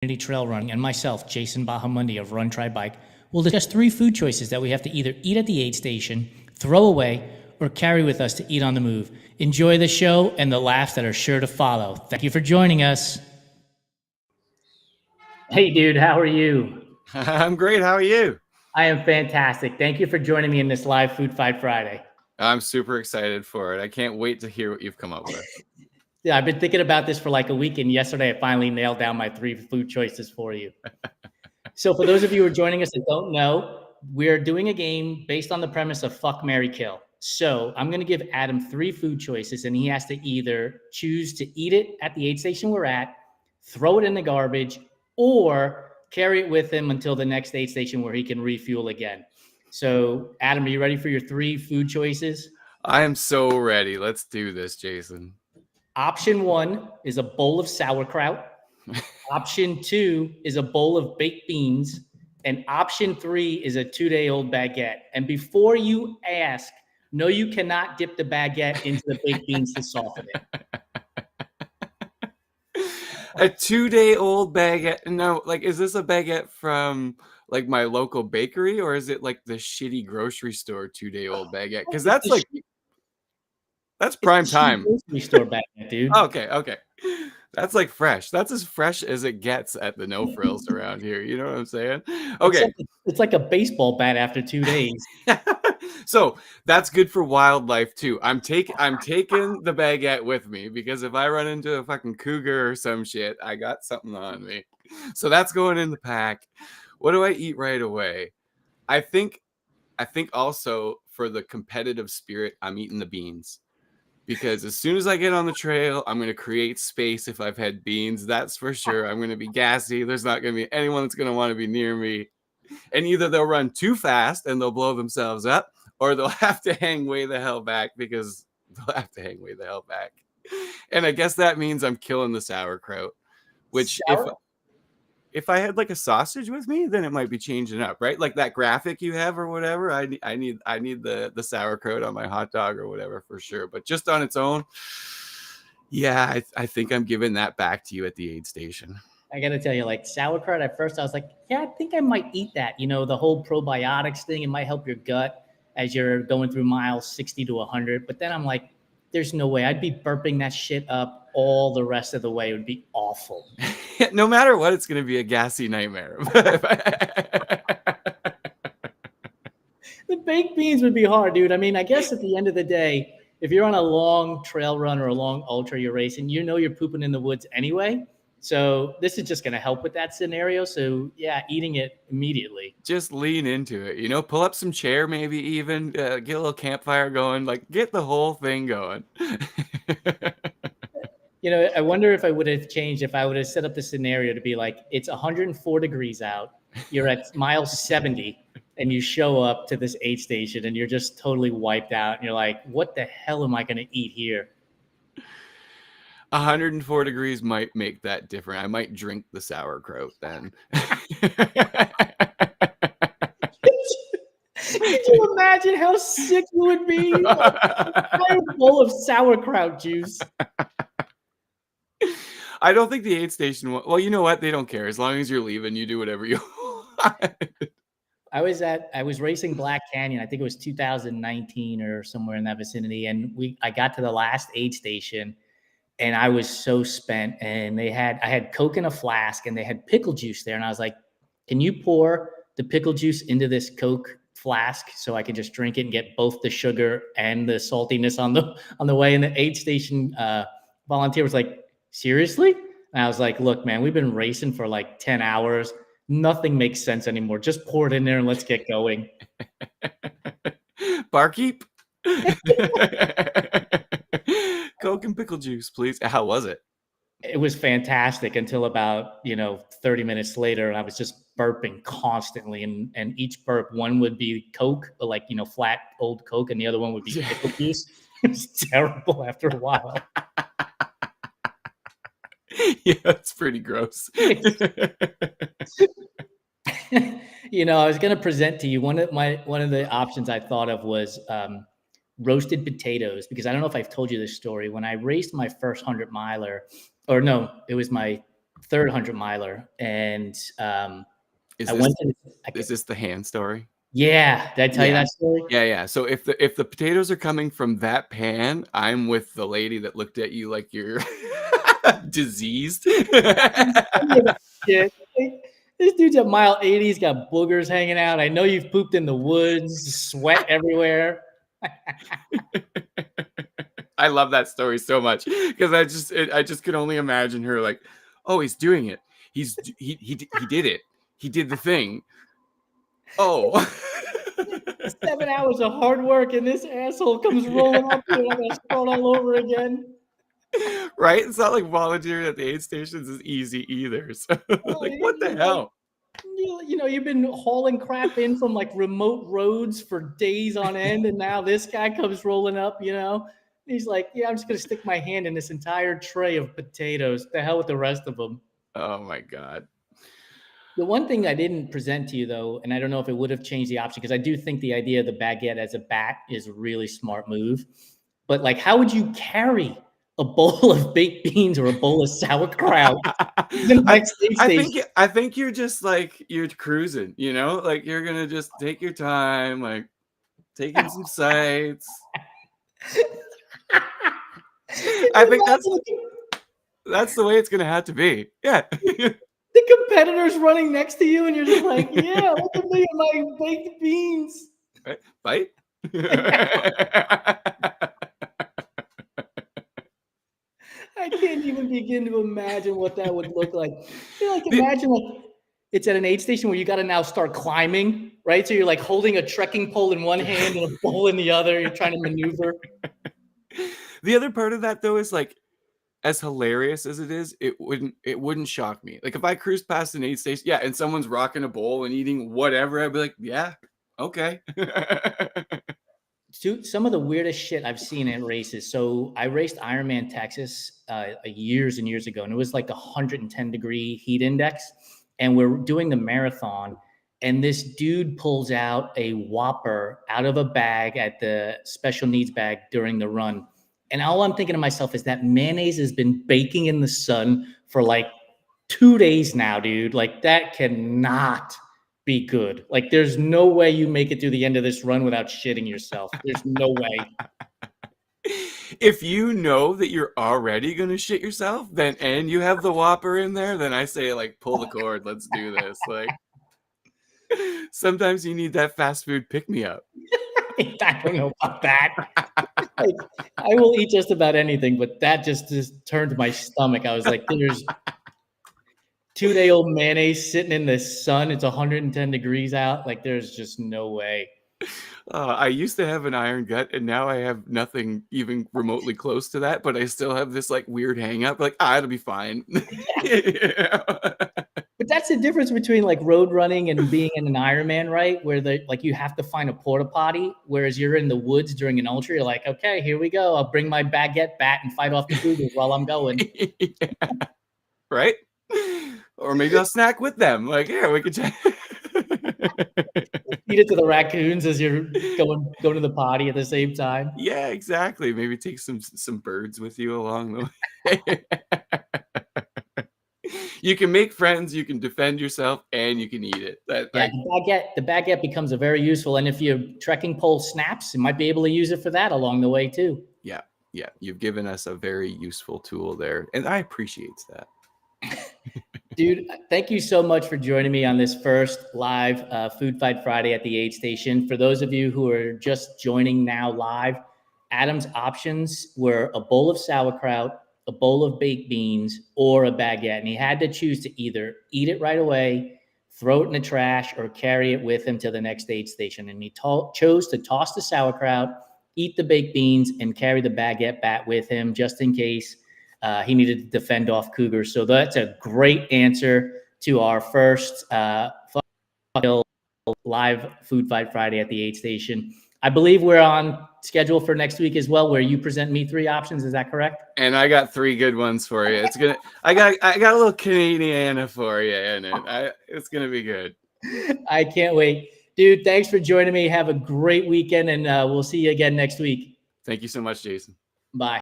Trail Running, and myself, Jason Bahamundi of Run Try Bike, will discuss 3 food choices that we have to either eat at the aid station, throw away, or carry with us to eat on the move. Enjoy the show and the laughs that are sure to follow. Thank you for joining us. Hey, dude, how are you? I'm great. How are you? I am fantastic. Thank you for joining me in this live Food Fight Friday. I'm super excited for it. I can't wait to hear what you've come up with. Yeah, I've been thinking about this for like a week, and yesterday I finally nailed down my 3 food choices for you. So for those of you who are joining us that don't know, we're doing a game based on the premise of fuck, marry, kill. So I'm going to give Adam 3 food choices, and he has to either choose to eat it at the aid station we're at, throw it in the garbage, or carry it with him until the next aid station where he can refuel again. So Adam, are you ready for your 3 food choices? I am so ready. Let's do this, Jason. Option 1 is a bowl of sauerkraut. Option 2 is a bowl of baked beans. And option 3 is a 2-day-old baguette. And before you ask, no, you cannot dip the baguette into the baked beans to soften it. A 2-day-old baguette. No, like, is this a baguette from like my local bakery, or is it like the shitty grocery store 2-day-old baguette? Because that's like that's prime time. Grocery store baguette, dude. Okay. That's like fresh. That's as fresh as it gets at the No Frills around here. You know what I'm saying? Okay. It's like a baseball bat after 2 days. So that's good for wildlife too. I'm taking the baguette with me because if I run into a fucking cougar or some shit, I got something on me. So that's going in the pack. What do I eat right away? I think also for the competitive spirit, I'm eating the beans. Because as soon as I get on the trail, I'm going to create space if I've had beans. That's for sure. I'm going to be gassy. There's not going to be anyone that's going to want to be near me. And either they'll run too fast and they'll blow themselves up, or they'll have to hang way the hell back because they'll have to hang way the hell back. And I guess that means I'm killing the sauerkraut, which if I had like a sausage with me, then it might be changing up, right? Like that graphic you have or whatever. I need the sauerkraut on my hot dog or whatever for sure. But just on its own, yeah, I think I'm giving that back to you at the aid station. I got to tell you, like sauerkraut, at first I was like, yeah, I think I might eat that. You know, the whole probiotics thing, it might help your gut as you're going through miles 60 to 100. But then I'm like, there's no way. I'd be burping that shit up all the rest of the way. It would be awful. No matter what, it's going to be a gassy nightmare. The baked beans would be hard, dude. I mean, I guess at the end of the day, if you're on a long trail run or a long ultra you're racing, you know you're pooping in the woods anyway. So this is just going to help with that scenario. So yeah, eating it immediately. Just lean into it, you know, pull up some chair, maybe even get a little campfire going, like get the whole thing going. You know, I wonder if I would have changed if I would have set up the scenario to be like, it's 104 degrees out. You're at mile 70 and you show up to this aid station and you're just totally wiped out. And you're like, what the hell am I going to eat here? 104 degrees might make that different. I might drink the sauerkraut then. Could you imagine how sick you would be? Like, a bowl of sauerkraut juice. I don't think the aid station. Well, you know what? They don't care. As long as you're leaving, you do whatever you want. I was racing Black Canyon. I think it was 2019 or somewhere in that vicinity. And I got to the last aid station and I was so spent. And I had Coke in a flask and they had pickle juice there. And I was like, can you pour the pickle juice into this Coke flask so I could just drink it and get both the sugar and the saltiness on the way? And the aid station volunteer was like, seriously? And I was like, look, man, we've been racing for like 10 hours. Nothing makes sense anymore. Just pour it in there and let's get going. Barkeep. Coke and pickle juice, please. How was it? It was fantastic until about 30 minutes later, and I was just burping constantly. And each burp, one would be Coke, like flat old Coke, and the other one would be pickle juice. It was terrible after a while. Yeah, it's pretty gross. I was going to present to you one of the options I thought of was roasted potatoes, because I don't know if I've told you this story. When I raced my first 100 miler, or no, it was my third 100-miler, and Is I this went to. is this the hand story? Yeah, did I tell you Yeah. that story? Yeah. So if the potatoes are coming from that pan, I'm with the lady that looked at you like you're diseased. Shit. This dude's at mile 80. He's got boogers hanging out. I know you've pooped in the woods, sweat everywhere. I love that story so much because I just could only imagine her like, oh, he's doing it. He did it. He did the thing. Oh. 7 hours of hard work, and this asshole comes rolling up here, and I gotta start all over again. Right? It's not like volunteering at the aid stations is easy either. So like, what the hell? You know, you've been hauling crap in from like remote roads for days on end, and now this guy comes rolling up, you know. He's like, yeah, I'm just gonna stick my hand in this entire tray of potatoes. The hell with the rest of them. Oh my God. The one thing I didn't present to you though, and I don't know if it would have changed the option, because I do think the idea of the baguette as a bat is a really smart move. But like, how would you carry a bowl of baked beans or a bowl of sauerkraut to the next aid station? I think you're just like you're cruising, you know, like you're gonna just take your time, like taking some sights. I think that's the way it's gonna have to be. Yeah. The competitor's running next to you, and you're just like, yeah, look at me and my baked beans. Right? Bite. I can't even begin to imagine what that would look like. You know, like imagine like it's at an aid station where you got to now start climbing, right? So you're like holding a trekking pole in one hand and a pole in the other. You're trying to maneuver. The other part of that though is like, as hilarious as it is, it wouldn't shock me. Like if I cruised past an aid station, yeah, and someone's rocking a bowl and eating whatever, I'd be like, yeah, okay. Dude, some of the weirdest shit I've seen in races. So I raced Ironman Texas years and years ago, and it was like 110-degree heat index. And we're doing the marathon, and this dude pulls out a Whopper out of a bag at the special needs bag during the run. And all I'm thinking to myself is that mayonnaise has been baking in the sun for like 2 days now, dude. Like that cannot be good. Like there's no way you make it through the end of this run without shitting yourself. There's no way. If you know that you're already gonna shit yourself, then and you have the Whopper in there, then I say like pull the cord. Let's do this. Like sometimes you need that fast food pick me up. I don't know about that. Like, I will eat just about anything, but that just turned my stomach. I was like, there's 2-day-old mayonnaise sitting in the sun. It's 110 degrees out. Like, there's just no way. I used to have an iron gut, and now I have nothing even remotely close to that. But I still have this like weird hang up. Like, it'll be fine. But that's the difference between like road running and being in an Ironman, right? Where like you have to find a porta potty, whereas you're in the woods during an ultra. You're like, okay, here we go. I'll bring my baguette bat and fight off the cougars while I'm going. Yeah. Right? Or maybe I'll snack with them. Like, yeah, we could feed it to the raccoons as you're going to the potty at the same time. Yeah, exactly. Maybe take some birds with you along the way. You can make friends, you can defend yourself, and you can eat it. The baguette becomes a very useful. And if your trekking pole snaps, you might be able to use it for that along the way too. Yeah. You've given us a very useful tool there, and I appreciate that. Dude, thank you so much for joining me on this first live Food Fight Friday at the aid station. For those of you who are just joining now live, Adam's options were a bowl of sauerkraut, a bowl of baked beans, or a baguette. And he had to choose to either eat it right away, throw it in the trash, or carry it with him to the next aid station. And he chose to toss the sauerkraut, eat the baked beans, and carry the baguette bat with him just in case he needed to defend off cougars. So that's a great answer to our first live Food Fight Friday at the aid station. I believe we're on schedule for next week as well, where you present me 3 options. Is that correct? And I got 3 good ones for you. It's gonna. I got a little Canadiana for you in it. It's gonna be good. I can't wait, dude. Thanks for joining me. Have a great weekend, and we'll see you again next week. Thank you so much, Jason. Bye.